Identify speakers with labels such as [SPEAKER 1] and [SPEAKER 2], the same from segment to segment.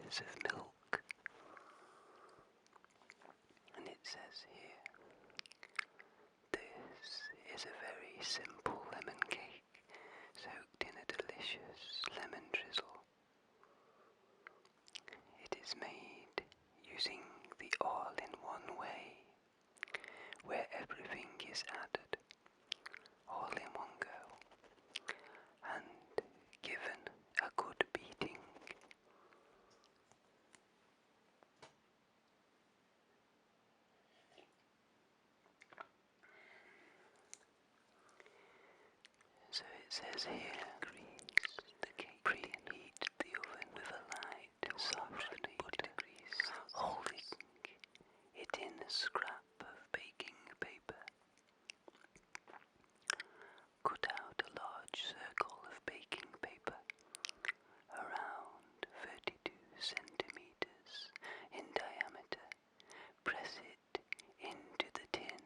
[SPEAKER 1] litres of milk. And it says here, this is a very simple lemon cake soaked in a delicious lemon drizzle. It is made using the all-in-one way, where everything is added all in one go, and given a good beating. So it says here, grease the cake, preheat the oven with a light, soft butter grease, holding it in a scrap of baking paper. Cut out a large circle of baking paper, around 32 centimeters in diameter. Press it into the tin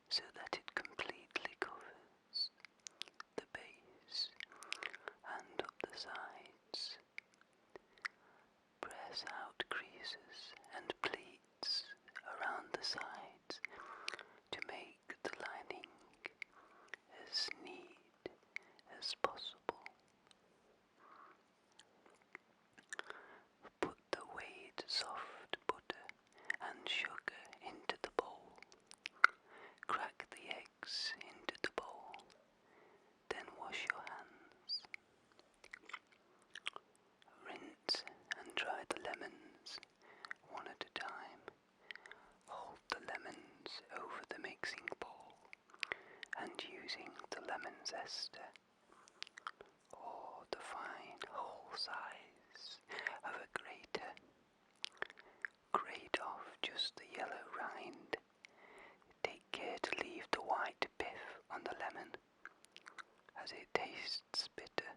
[SPEAKER 1] so that it completely covers the base and up the sides. Press out creases and pleats around the sides to make the lining as neat as possible. Put the weighed soft butter and sugar into the bowl. Crack the eggs into the bowl, then wash your hands. Rinse and dry the lemons one at a time. Hold the lemons over the mixing bowl and using the lemon zester or the fine whole size of a grater, grate off just the yellow rind. Take care to leave the white pith on the lemon, as it tastes bitter.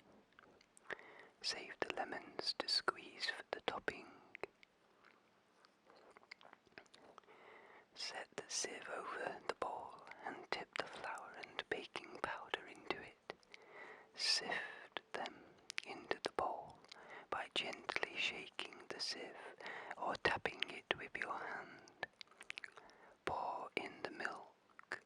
[SPEAKER 1] Save the lemons to squeeze for the topping. Set the sieve over the bowl and tip the flour and baking powder into it. Sift them into the bowl by gently shaking the sieve or tapping it with your hand. Pour in the milk.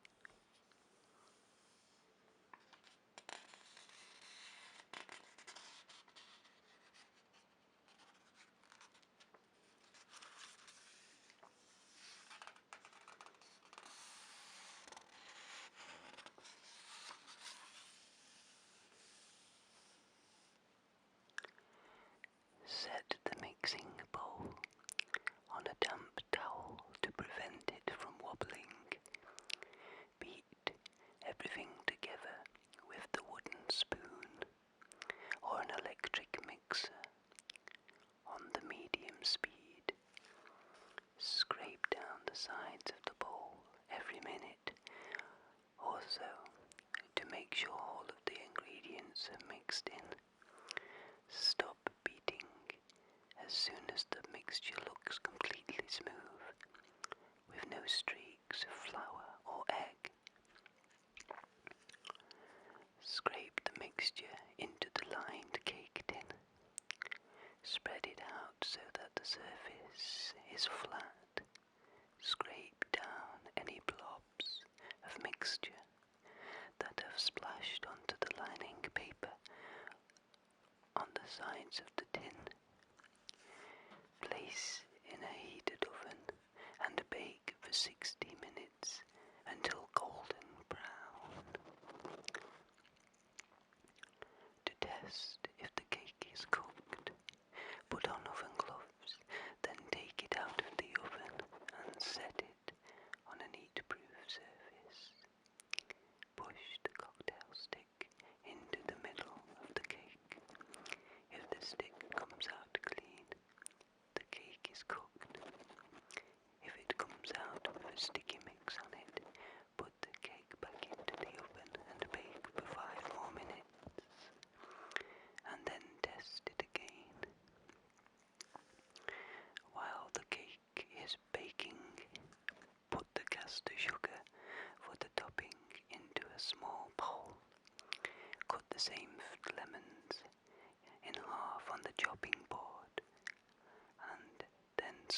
[SPEAKER 1] Set the mixing bowl on a damp towel to prevent it from wobbling. Beat everything together with the wooden spoon or an electric mixer on the medium speed. Scrape down the sides of the bowl every minute or so to make sure all of the ingredients are mixed in. Stop beating as soon as the mixture looks completely smooth, with no streaks of flour or egg. Scrape the mixture into the lined cake tin. Spread it out so that the surface is flat. Scrape down any blobs of mixture that have splashed onto the lining paper on the sides of the tin. Place in a heated oven and bake for 60 minutes until golden brown. To test if the cake is cooked, put on oven gloves, then take it out of the oven and set it on a heat-proof surface. Push the cocktail stick into the middle of the cake. If the stick comes out clean, the cake is cooked. If it comes out with a sticky mix on it, put the cake back into the oven and bake for 5 more minutes, and then test it again. While the cake is baking, put the caster sugar for the topping into a small bowl. Cut the same lemons in half on the chopping board and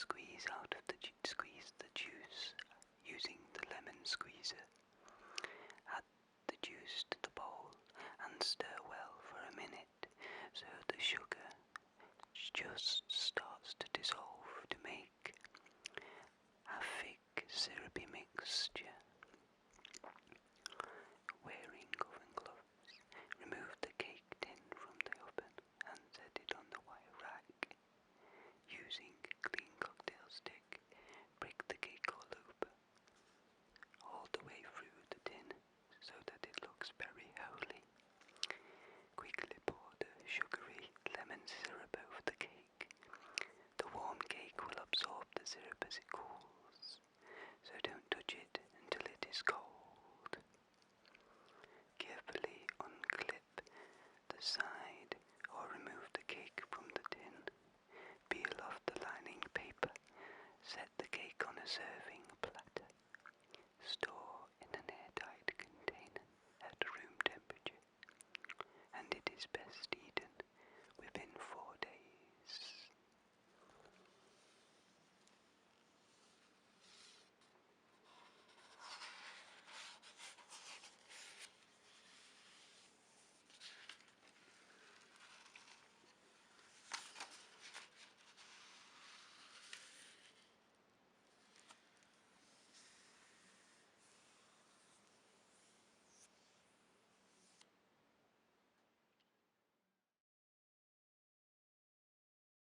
[SPEAKER 1] squeeze the juice using the lemon squeezer. Add the juice to the bowl and stir well for a minute so the sugar just starts to dissolve to make a thick syrupy mixture.